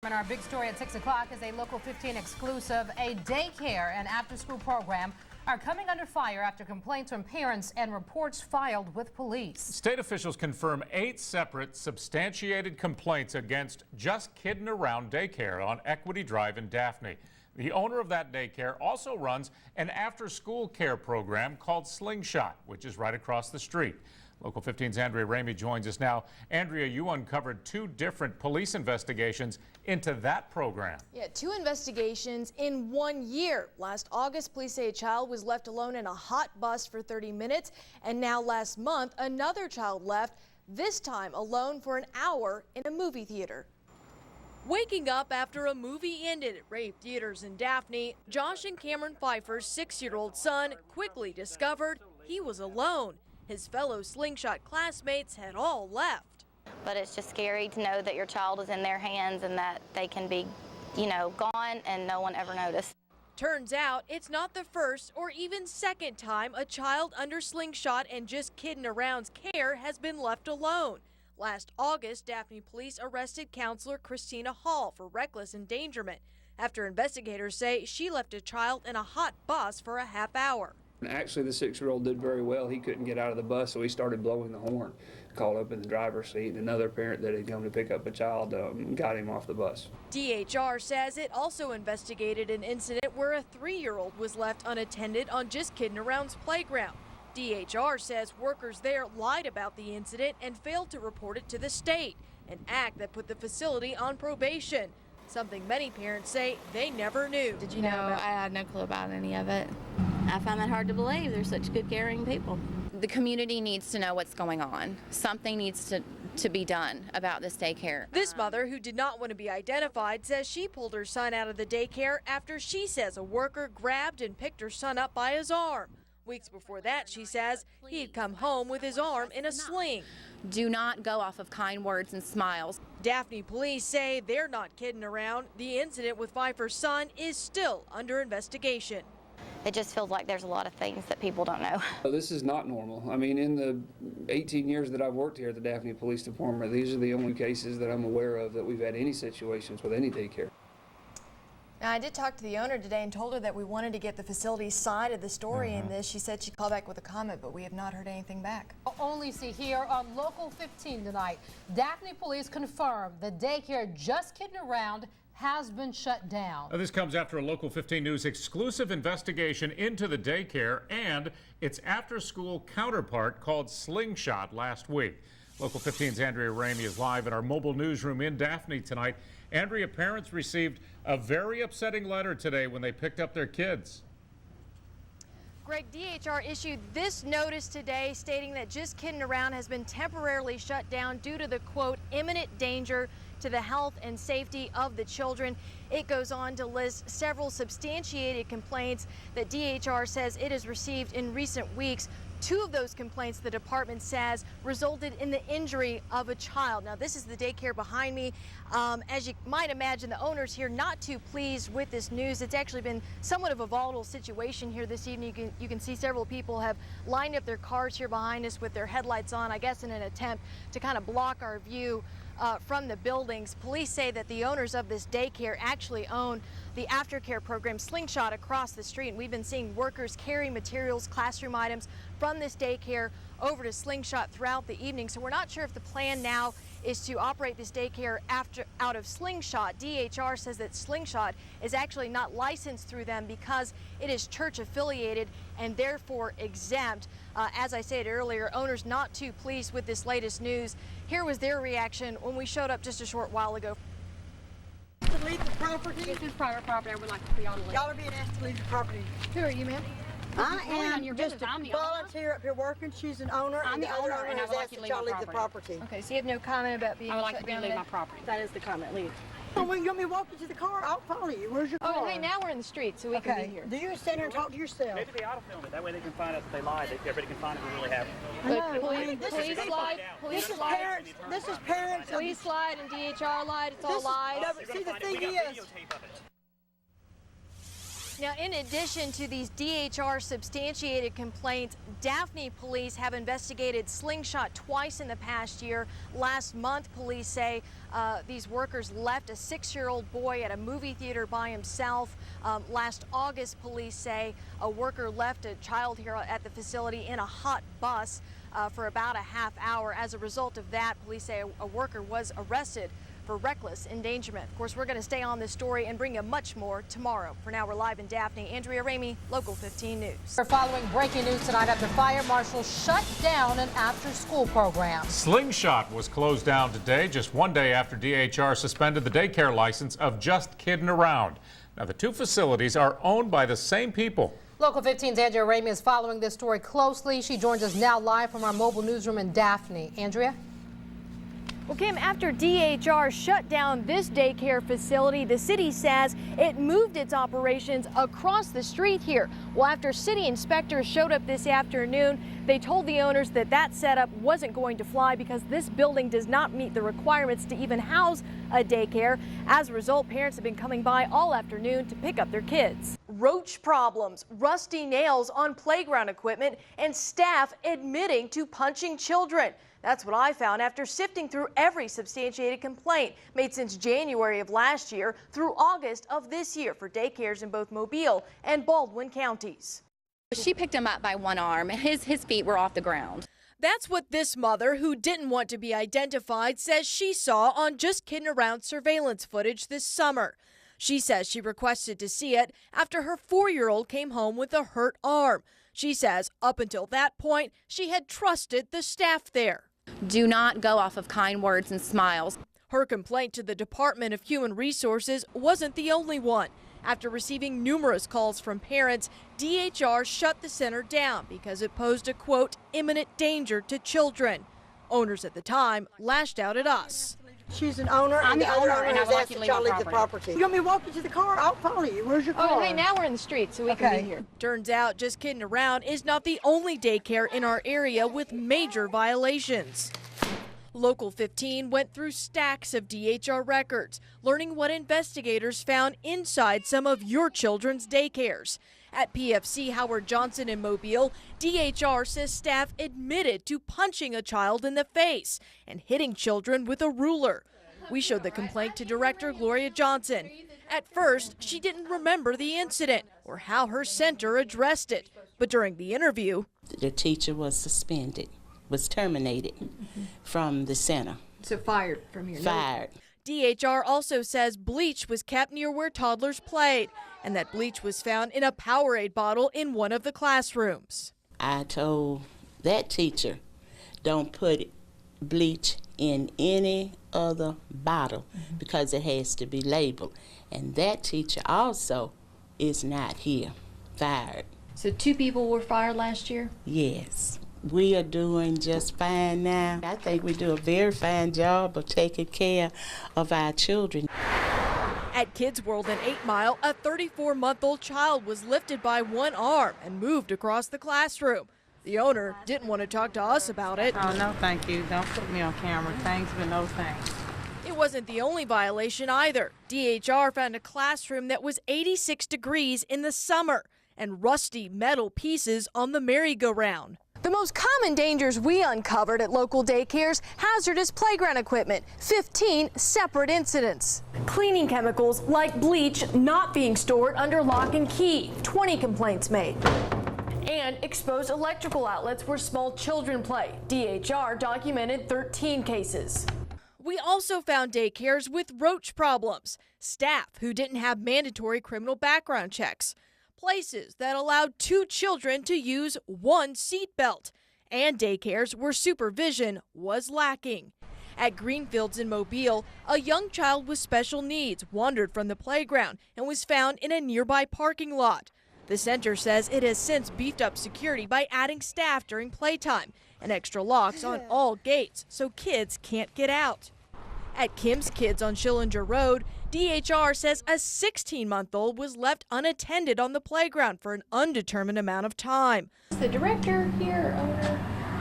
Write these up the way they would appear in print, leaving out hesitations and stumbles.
And our big story at 6 o'clock is a Local 15 exclusive. A daycare and after-school program are coming under fire after complaints from parents and reports filed with police. State officials confirm 8 separate substantiated complaints against Just Kiddin' Around Daycare on Equity Drive in Daphne. The owner of that daycare also runs an after-school care program called Slingshot, which is right across the street. Local 15's Andrea Ramey joins us now. Andrea, you uncovered 2 different police investigations into that program. Yeah, 2 investigations in 1 year. Last August, police say a child was left alone in a hot bus for 30 minutes. And now last month, another child left, this time alone for an hour in a movie theater. Waking up after a movie ended at Rave Theaters in Daphne, Josh and Cameron Pfeiffer's 6-year-old son quickly discovered he was alone. His fellow Slingshot classmates had all left. But it's just scary to know that your child is in their hands and that they can be, gone and no one ever noticed. Turns out it's not the first or even second time a child under Slingshot and Just Kiddin' Around's care has been left alone. Last August, Daphne police arrested counselor Christina Hall for reckless endangerment after investigators say she left a child in a hot bus for a half hour. Actually, the 6-year-old did very well. He couldn't get out of the bus, so he started blowing the horn. Called up in the driver's seat, and another parent that had come to pick up a child got him off the bus. DHR says it also investigated an incident where a 3-year-old was left unattended on Just Kiddin' Around's playground. DHR says workers there lied about the incident and failed to report it to the state, an act that put the facility on probation, something many parents say they never knew. Did you know about? I had no clue about any of it. I find that hard to believe. They're such good, caring people. The community needs to know what's going on. Something needs to be done about this daycare. This mother, who did not want to be identified, says she pulled her son out of the daycare after she says a worker grabbed and picked her son up by his arm. Weeks before that, she says, he had come home with his arm in a sling. Do not go off of kind words and smiles. Daphne police say they're not kidding around. The incident with Pfeiffer's son is still under investigation. It just feels like there's a lot of things that people don't know. This is not normal. I mean, in the 18 years that I've worked here at the Daphne Police Department, these are the only cases that I'm aware of that we've had any situations with any daycare. Now, I did talk to the owner today and told her that we wanted to get the facility's side of the story in this. She said she'd call back with a comment, but we have not heard anything back. Only see here on Local 15 tonight, Daphne police confirm the daycare Just Kiddin' Around has been shut down. Now, this comes after a Local 15 News exclusive investigation into the daycare and its after-school counterpart called Slingshot last week. Local 15's Andrea Ramey is live in our mobile newsroom in Daphne tonight. Andrea, parents received a very upsetting letter today when they picked up their kids. Greg, DHR issued this notice today stating that Just Kiddin' Around has been temporarily shut down due to the, quote, imminent danger to the health and safety of the children. It goes on to list several substantiated complaints that DHR says it has received in recent weeks. 2 of those complaints, the department says, resulted in the injury of a child. Now, this is the daycare behind me. As you might imagine, the owners here not too pleased with this news. It's actually been somewhat of a volatile situation here this evening. You can see several people have lined up their cars here behind us with their headlights on, I guess in an attempt to kind of block our view from the buildings. Police say that the owners of this daycare actually own the aftercare program Slingshot across the street. And we've been seeing workers carry materials, classroom items from this daycare over to Slingshot throughout the evening. So we're not sure if the plan now is to operate this daycare out of Slingshot. DHR says that Slingshot is actually not licensed through them because it is church affiliated and therefore exempt. As I said earlier, owners not too pleased with this latest news. Here was their reaction when we showed up just a short while ago. To leave the property? This is private property. I would like to be on the list. Y'all are being asked to leave the property. Who are you, ma'am? I am your just business. a I'm the owner. volunteer up here working. She's an owner, I'm and the the other owner, and I has would like asked you to that leave y'all my leave the property. property. Okay, so you have no comment about being I would like shut to be down leave today? my property. That is the comment. Leave. Oh, well, you want me to walk you to the car? I'll follow you. Where's your car? Oh, hey, now we're in the street, so we can be Okay. here. Do you stand here and talk to yourself? Maybe they ought to film it. That way they can find out if they lied. Everybody can find out who really happened. But I mean, this police is lied, police This is lied, parents. This is parents. police lied, and DHR lied. It's all This is- lies. No, but see, the thing is, Now, in addition to these DHR substantiated complaints, Daphne police have investigated Slingshot twice in the past year. Last month, police say these workers left a 6-year-old boy at a movie theater by himself. Last August, police say a worker left a child here at the facility in a hot bus for about a half hour. As a result of that, police say a worker was arrested for reckless endangerment. Of course, we're going to stay on this story and bring you much more tomorrow. For now, we're live in Daphne. Andrea Ramey, Local 15 News. We're following breaking news tonight after fire marshals shut down an after-school program. Slingshot was closed down today, just one day after DHR suspended the daycare license of Just Kiddin' Around. Now, the two facilities are owned by the same people. Local 15's Andrea Ramey is following this story closely. She joins us now live from our mobile newsroom in Daphne. Andrea? Well, Kim, after DHR shut down this daycare facility, the city says it moved its operations across the street here. Well, after city inspectors showed up this afternoon, they told the owners that that setup wasn't going to fly because this building does not meet the requirements to even house a daycare. As a result, parents have been coming by all afternoon to pick up their kids. Roach problems, rusty nails on playground equipment, and staff admitting to punching children. That's what I found after sifting through every substantiated complaint made since January of last year through August of this year for daycares in both Mobile and Baldwin counties. She picked him up by one arm. His feet were off the ground. That's what this mother, who didn't want to be identified, says she saw on Just Kiddin' Around surveillance footage this summer. She says she requested to see it after her 4-year-old came home with a hurt arm. She says up until that point, she had trusted the staff there. Do not go off of kind words and smiles. Her complaint to the Department of Human Resources wasn't the only one. After receiving numerous calls from parents, DHR shut the center down because it posed a, quote, imminent danger to children. Owners at the time lashed out at us. She's an owner. I'm and the owner, and I has would like asked you to that leave y'all my leave the property. property. You want me to walk you to the car? I'll follow you. Where's your car? Oh, hey, now we're in the street, so we can be here. Turns out Just Kiddin' Around is not the only daycare in our area with major violations. Local 15 went through stacks of DHR records, learning what investigators found inside some of your children's daycares. At PFC Howard Johnson in Mobile, DHR says staff admitted to punching a child in the face and hitting children with a ruler. We showed the complaint to Director Gloria Johnson. At first, she didn't remember the incident or how her center addressed it. But during the interview, the teacher was suspended, was terminated from the center. So fired from here. Fired. DHR also says bleach was kept near where toddlers played and that bleach was found in a Powerade bottle in one of the classrooms. I told that teacher, don't put bleach in any other bottle because it has to be labeled. And that teacher also is not here, fired. So 2 people were fired last year? Yes. We are doing just fine now. I think we do a very fine job of taking care of our children. At Kids World in 8 Mile, a 34-month-old child was lifted by one arm and moved across the classroom. The owner didn't want to talk to us about it. Oh, no, thank you. Don't put me on camera. Thanks, but no thanks. It wasn't the only violation either. DHR found a classroom that was 86 degrees in the summer and rusty metal pieces on the merry-go-round. The most common dangers we uncovered at local daycares, hazardous playground equipment, 15 separate incidents. Cleaning chemicals like bleach not being stored under lock and key, 20 complaints made. And exposed electrical outlets where small children play. DHR documented 13 cases. We also found daycares with roach problems, staff who didn't have mandatory criminal background checks, places that allowed 2 children to use 1 seatbelt, and daycares where supervision was lacking. At Greenfields in Mobile, a young child with special needs wandered from the playground and was found in a nearby parking lot. The center says it has since beefed up security by adding staff during playtime and extra locks on all gates so kids can't get out. At Kim's Kids on Schillinger Road, DHR says a 16-month-old was left unattended on the playground for an undetermined amount of time. Is the director here, owner?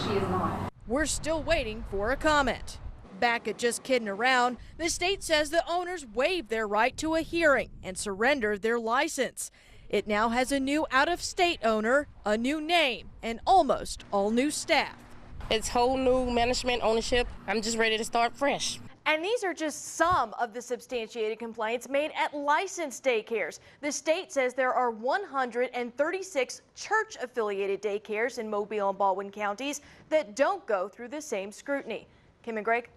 She is not. We're still waiting for a comment. Back at Just Kiddin' Around, the state says the owners waived their right to a hearing and surrendered their license. It now has a new out-of-state owner, a new name, and almost all new staff. It's whole new management ownership. I'm just ready to start fresh. And these are just some of the substantiated complaints made at licensed daycares. The state says there are 136 church-affiliated daycares in Mobile and Baldwin counties that don't go through the same scrutiny. Kim and Greg.